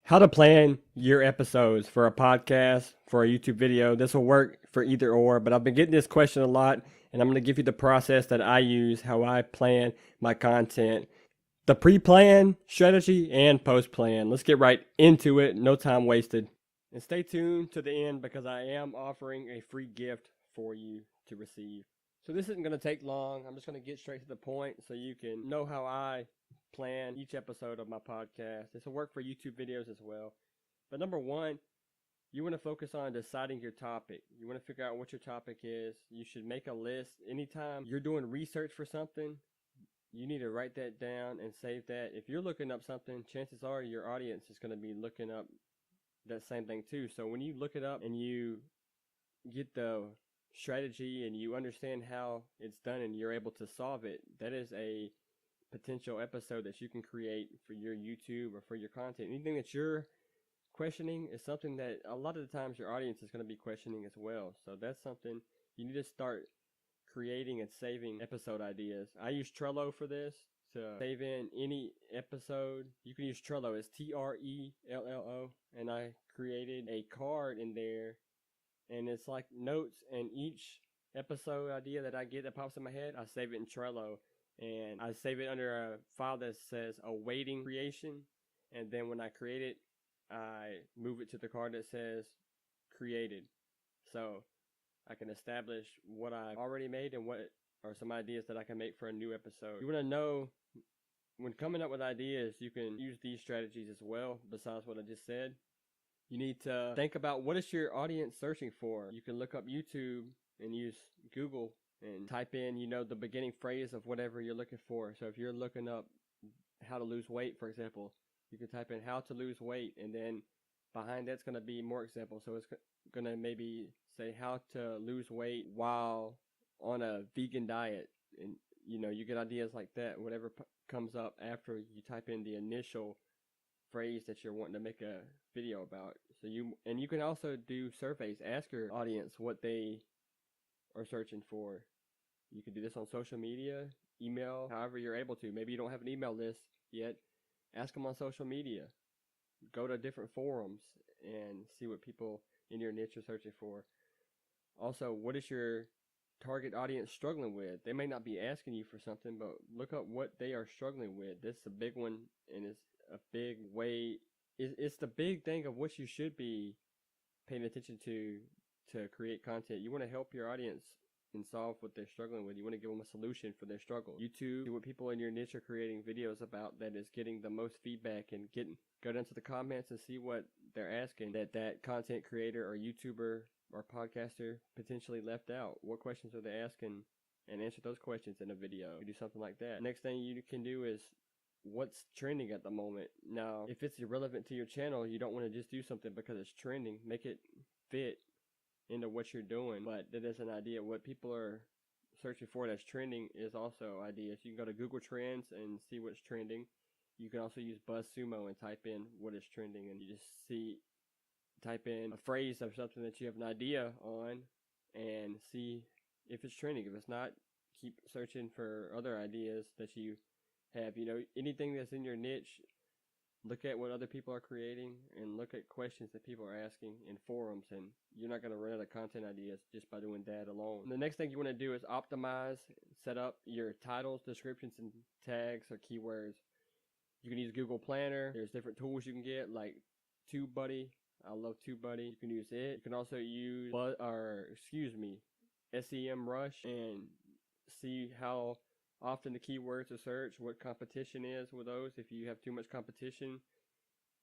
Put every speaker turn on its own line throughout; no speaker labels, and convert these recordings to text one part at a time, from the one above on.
How to plan your episodes for a podcast, for a YouTube video. This will work for either or, but I've been getting this question a lot, and I'm going to give you the process that I use, how I plan my content, the pre-plan strategy and post-plan. Let's get right into it. No time wasted. And stay tuned to the end because I am offering a free gift for you to receive. So this isn't going to take long. I'm just going to get straight to the point so you can know how I plan each episode of my podcast. This will work for YouTube videos as well. But number one, you want to focus on deciding your topic. You want to figure out what your topic is. You should make a list. Anytime you're doing research for something, you need to write that down and save that. If you're looking up something, chances are your audience is going to be looking up that same thing too. So when you look it up and you get the strategy and you understand how it's done and you're able to solve it, that is a potential episode that you can create for your YouTube or for your content. Anything that you're questioning is something that a lot of the times your audience is going to be questioning as well. So that's something you need to start creating and saving episode ideas. I use Trello for this to save in any episode. You can use Trello. It's Trello, and I created a card in there, and it's like notes, and each episode idea that I get that pops in my head, I save it in Trello, and I save it under a file that says awaiting creation, and then when I create it, I move it to the card that says created. So I can establish what I've already made and what are some ideas that I can make for a new episode. You want to know when coming up with ideas, you can use these strategies as well, besides what I just said. You need to think about what is your audience searching for. You can look up YouTube and use Google and type in, the beginning phrase of whatever you're looking for. So if you're looking up how to lose weight, for example, you can type in how to lose weight, and then behind that's going to be more examples. So it's going to maybe say how to lose weight while on a vegan diet. And, you get ideas like that, whatever comes up after you type in the initial phrase that you're wanting to make a video about. So you can also do surveys. Ask your audience what they are searching for. You can do this on social media, email, however you're able to. Maybe you don't have an email list yet. Ask them on social media. Go to different forums and see what people in your niche are searching for. Also, what is your target audience struggling with? They may not be asking you for something, but look up what they are struggling with. This is a big one, and it's a big way. It's the big thing of what you should be paying attention to create content. You want to help your audience and solve what they're struggling with. You want to give them a solution for their struggle. YouTube, see what people in your niche are creating videos about that is getting the most feedback, and go down to the comments and see what they're asking that content creator or YouTuber or podcaster potentially left out. What questions are they asking, and answer those questions in a video. You do something like that. Next thing you can do is what's trending at the moment. Now, if it's irrelevant to your channel, you don't want to just do something because it's trending. Make it fit into what you're doing. But that is an idea. What people are searching for that's trending is also ideas. You can go to Google Trends and see what's trending. You can also use BuzzSumo and type in what is trending, and you just type in a phrase of something that you have an idea on and see if it's trending. If it's not, keep searching for other ideas that you have. Anything that's in your niche, look at what other people are creating and look at questions that people are asking in forums, and you're not going to run out of content ideas just by doing that alone. And the next thing you want to do is optimize, set up your titles, descriptions, and tags or keywords. You can use Google Planner. There's different tools you can get like TubeBuddy. I love TubeBuddy. You can use it. You can also use SEMrush and see how often the keywords are searched, what competition is with those. If you have too much competition,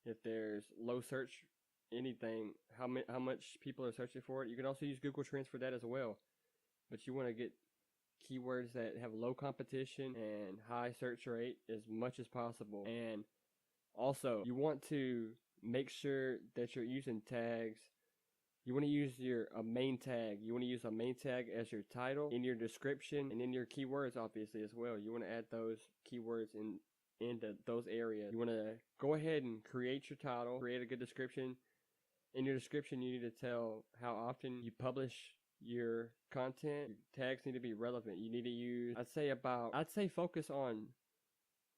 if there's low search, anything, how much people are searching for it. You can also use Google Trends for that as well. But you want to get keywords that have low competition and high search rate as much as possible. And also, you want to make sure that you're using tags. You want to use a main tag. You want to use a main tag as your title, in your description, and in your keywords, obviously, as well. You want to add those keywords into those areas. You want to go ahead and create your title, create a good description. In your description, you need to tell how often you publish your content. Your tags need to be relevant. You need to use, I'd say focus on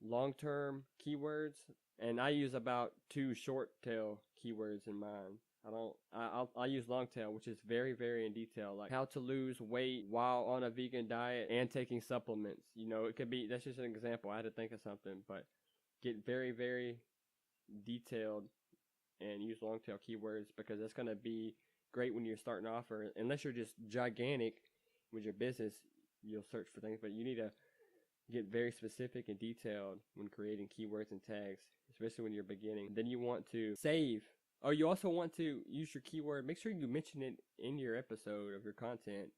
long-term keywords, and I use about 2 short tail keywords in mine. I use long tail, which is very, very in detail, like how to lose weight while on a vegan diet and taking supplements. You know, it could be, that's just an example. I had to think of something, but get very, very detailed and use long tail keywords, because that's going to be great when you're starting off, or unless you're just gigantic with your business, you'll search for things, but you need to get very specific and detailed when creating keywords and tags, especially when you're beginning. Then you want to save. Oh, you also want to use your keyword. Make sure you mention it in your episode of your content.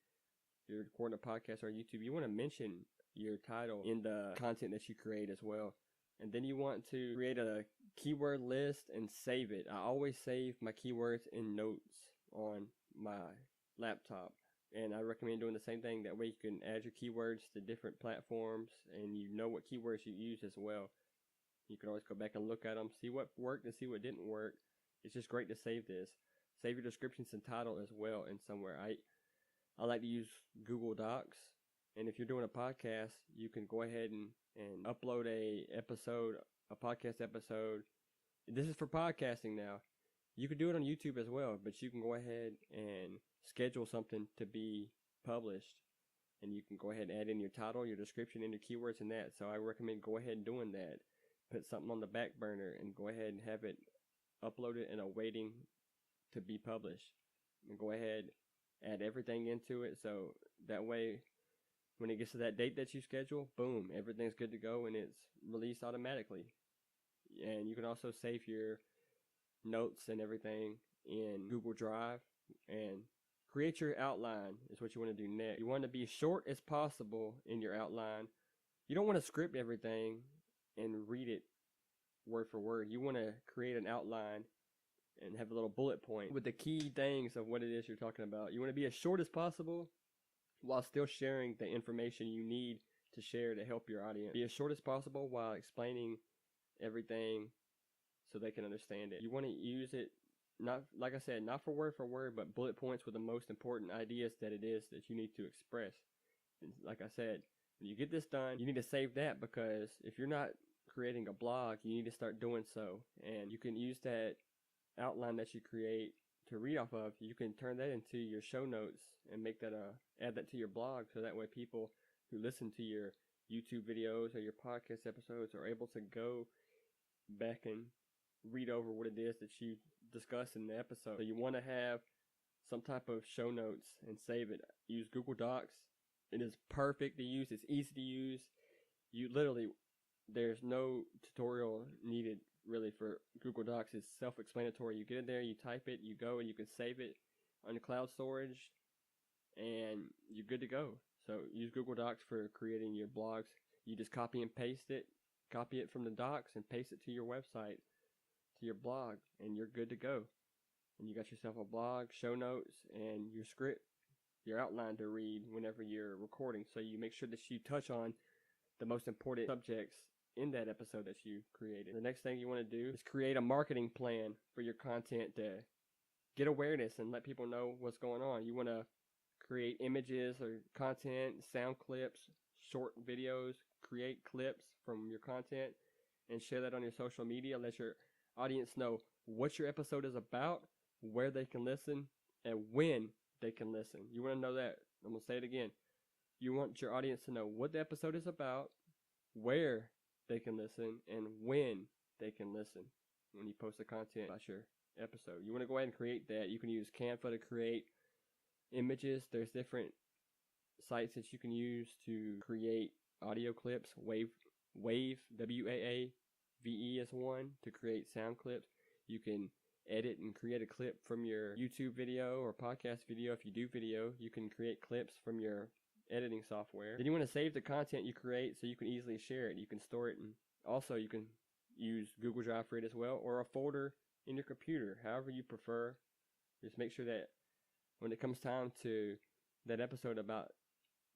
If you're recording a podcast or YouTube, you want to mention your title in the content that you create as well. And then you want to create a keyword list and save it. I always save my keywords in notes on my laptop. And I recommend doing the same thing. That way you can add your keywords to different platforms and you know what keywords you use as well. You can always go back and look at them, see what worked and see what didn't work. It's just great to save this. Save your descriptions and title as well in somewhere. I like to use Google Docs. And if you're doing a podcast, you can go ahead and upload a podcast episode. This is for podcasting now. You could do it on YouTube as well, but you can go ahead and schedule something to be published, and you can go ahead and add in your title, your description, and your keywords in that. So I recommend go ahead and doing that. Put something on the back burner and go ahead and have it uploaded and awaiting to be published. And go ahead, add everything into it, so that way when it gets to that date that you schedule, boom, everything's good to go and it's released automatically. And you can also save your notes and everything in Google Drive and create your outline is what you want to do next. You want to be short as possible in your outline. You don't want to script everything and read it word for word. You want to create an outline and have a little bullet point with the key things of what it is you're talking about. You want to be as short as possible while still sharing the information you need to share to help your audience. Be as short as possible while explaining everything so they can understand it. You want to use it, not, like I said, not for word, but bullet points with the most important ideas that it is that you need to express. And like I said, when you get this done, you need to save that, because if you're not creating a blog, you need to start doing so. And you can use that outline that you create to read off of. You can turn that into your show notes and make that add that to your blog, so that way people who listen to your YouTube videos or your podcast episodes are able to go back and read over what it is that you discussed in the episode. So you want to have some type of show notes and save it. Use Google Docs. It is perfect to use. It's easy to use. You literally, there's no tutorial needed really for Google Docs. It's self-explanatory. You get in there, you type it, you go, and you can save it on the cloud storage, and you're good to go. So use Google Docs for creating your blogs. You just copy and paste it. Copy it from the docs and paste it to your website, to your blog, and you're good to go. And you got yourself a blog, show notes, and your script, your outline to read whenever you're recording. So you make sure that you touch on the most important subjects in that episode that you created. The next thing you want to do is create a marketing plan for your content to get awareness and let people know what's going on. You want to create images or content, sound clips, short videos, create clips from your content and share that on your social media. Let your audience know what your episode is about, where they can listen, and when they can listen. You want to know that. I'm going to say it again. You want your audience to know what the episode is about, where they can listen, and when they can listen when you post the content about your episode. You want to go ahead and create that. You can use Canva to create images. There's different sites that you can use to create audio clips. Wave, WAAVE is one to create sound clips. You can edit and create a clip from your YouTube video or podcast video. If you do video, you can create clips from your editing software. Then you want to save the content you create so you can easily share it. You can store it, and also you can use Google Drive for it as well, or a folder in your computer, however you prefer. Just make sure that when it comes time to that episode about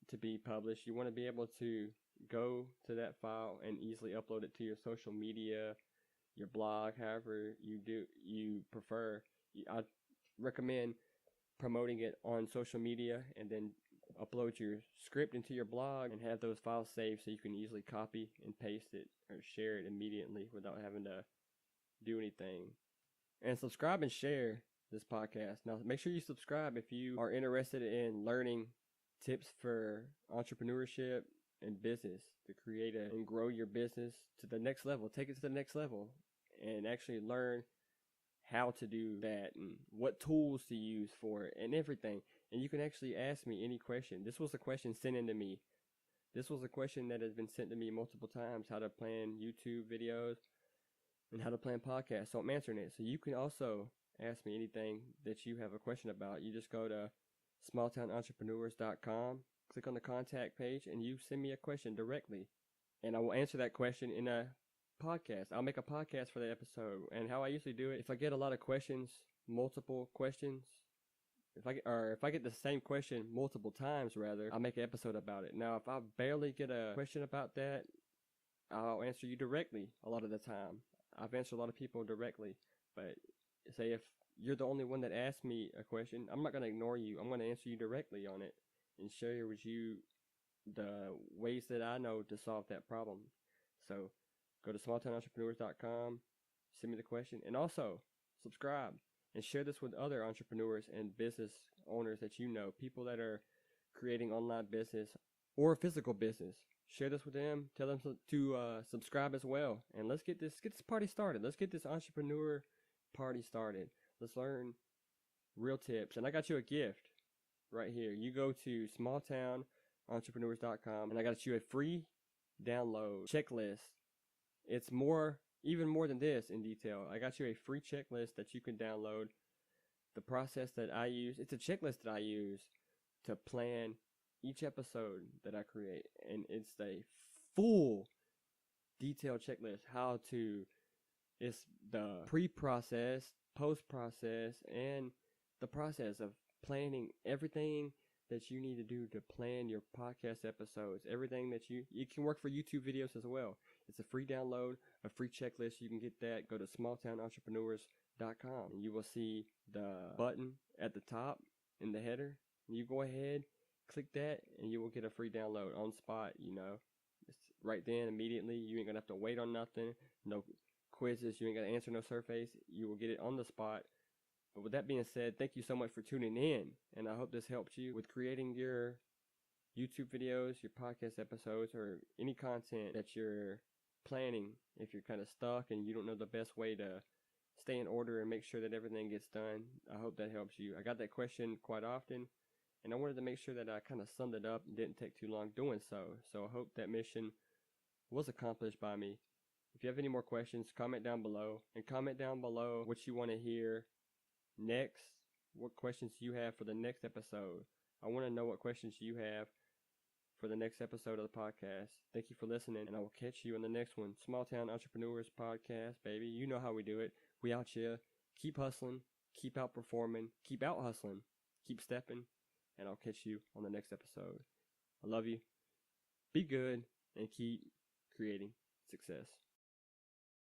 to be published, you want to be able to go to that file and easily upload it to your social media, your blog, however you prefer. I recommend promoting it on social media and then upload your script into your blog and have those files saved so you can easily copy and paste it or share it immediately without having to do anything. And subscribe and share this podcast. Now, make sure you subscribe if you are interested in learning tips for entrepreneurship and business to create and grow your business to the next level. Take it to the next level and actually learn how to do that and what tools to use for it and everything. And you can actually ask me any question. This was a question sent in to me. This was a question that has been sent to me multiple times, how to plan YouTube videos and how to plan podcasts. So I'm answering it. So you can also ask me anything that you have a question about. You just go to smalltownentrepreneurs.com, click on the contact page, and you send me a question directly. And I will answer that question in a podcast. I'll make a podcast for the episode. And how I usually do it, if I get a lot of questions, multiple questions, if I get the same question multiple times, rather, I'll make an episode about it. Now, if I barely get a question about that, I'll answer you directly a lot of the time. I've answered a lot of people directly, but say if you're the only one that asked me a question, I'm not going to ignore you. I'm going to answer you directly on it and share with you the ways that I know to solve that problem. So go to smalltownentrepreneurs.com, send me the question, and also subscribe and share this with other entrepreneurs and business owners that you know, people that are creating online business or physical business. Share this with them. Tell them to subscribe as well. And let's get this party started. Let's get this entrepreneur party started. Let's learn real tips. And I got you a gift right here. You go to smalltownentrepreneurs.com and I got you a free download checklist. It's even more than this in detail. I got you a free checklist that you can download. The process that I use, it's a checklist that I use to plan each episode that I create, and it's a full detailed checklist it's the pre-process, post-process, and the process of planning everything that you need to do to plan your podcast episodes, everything that it can work for YouTube videos as well. It's a free download, a free checklist. You can get that. Go to smalltownentrepreneurs.com and you will see the button at the top in the header. You go ahead, click that, and you will get a free download on spot. It's right then, immediately. You ain't gonna have to wait on nothing, no quizzes, you ain't gotta answer no surveys. You will get it on the spot. But with that being said, thank you so much for tuning in, and I hope this helped you with creating your YouTube videos, your podcast episodes, or any content that you're planning. If you're kind of stuck and you don't know the best way to stay in order and make sure that everything gets done, I hope that helps you. I got that question quite often, and I wanted to make sure that I kind of summed it up and didn't take too long doing so. So I hope that mission was accomplished by me. If you have any more questions, comment down below. And comment down below what you want to hear next, what questions you have for the next episode. I want to know what questions you have for the next episode of the podcast. Thank you for listening, and I will catch you in the next one. Small Town Entrepreneurs Podcast, baby. You know how we do it. We out here. Keep hustling. Keep outperforming. Keep out hustling. Keep stepping. And I'll catch you on the next episode. I love you. Be good and keep creating success.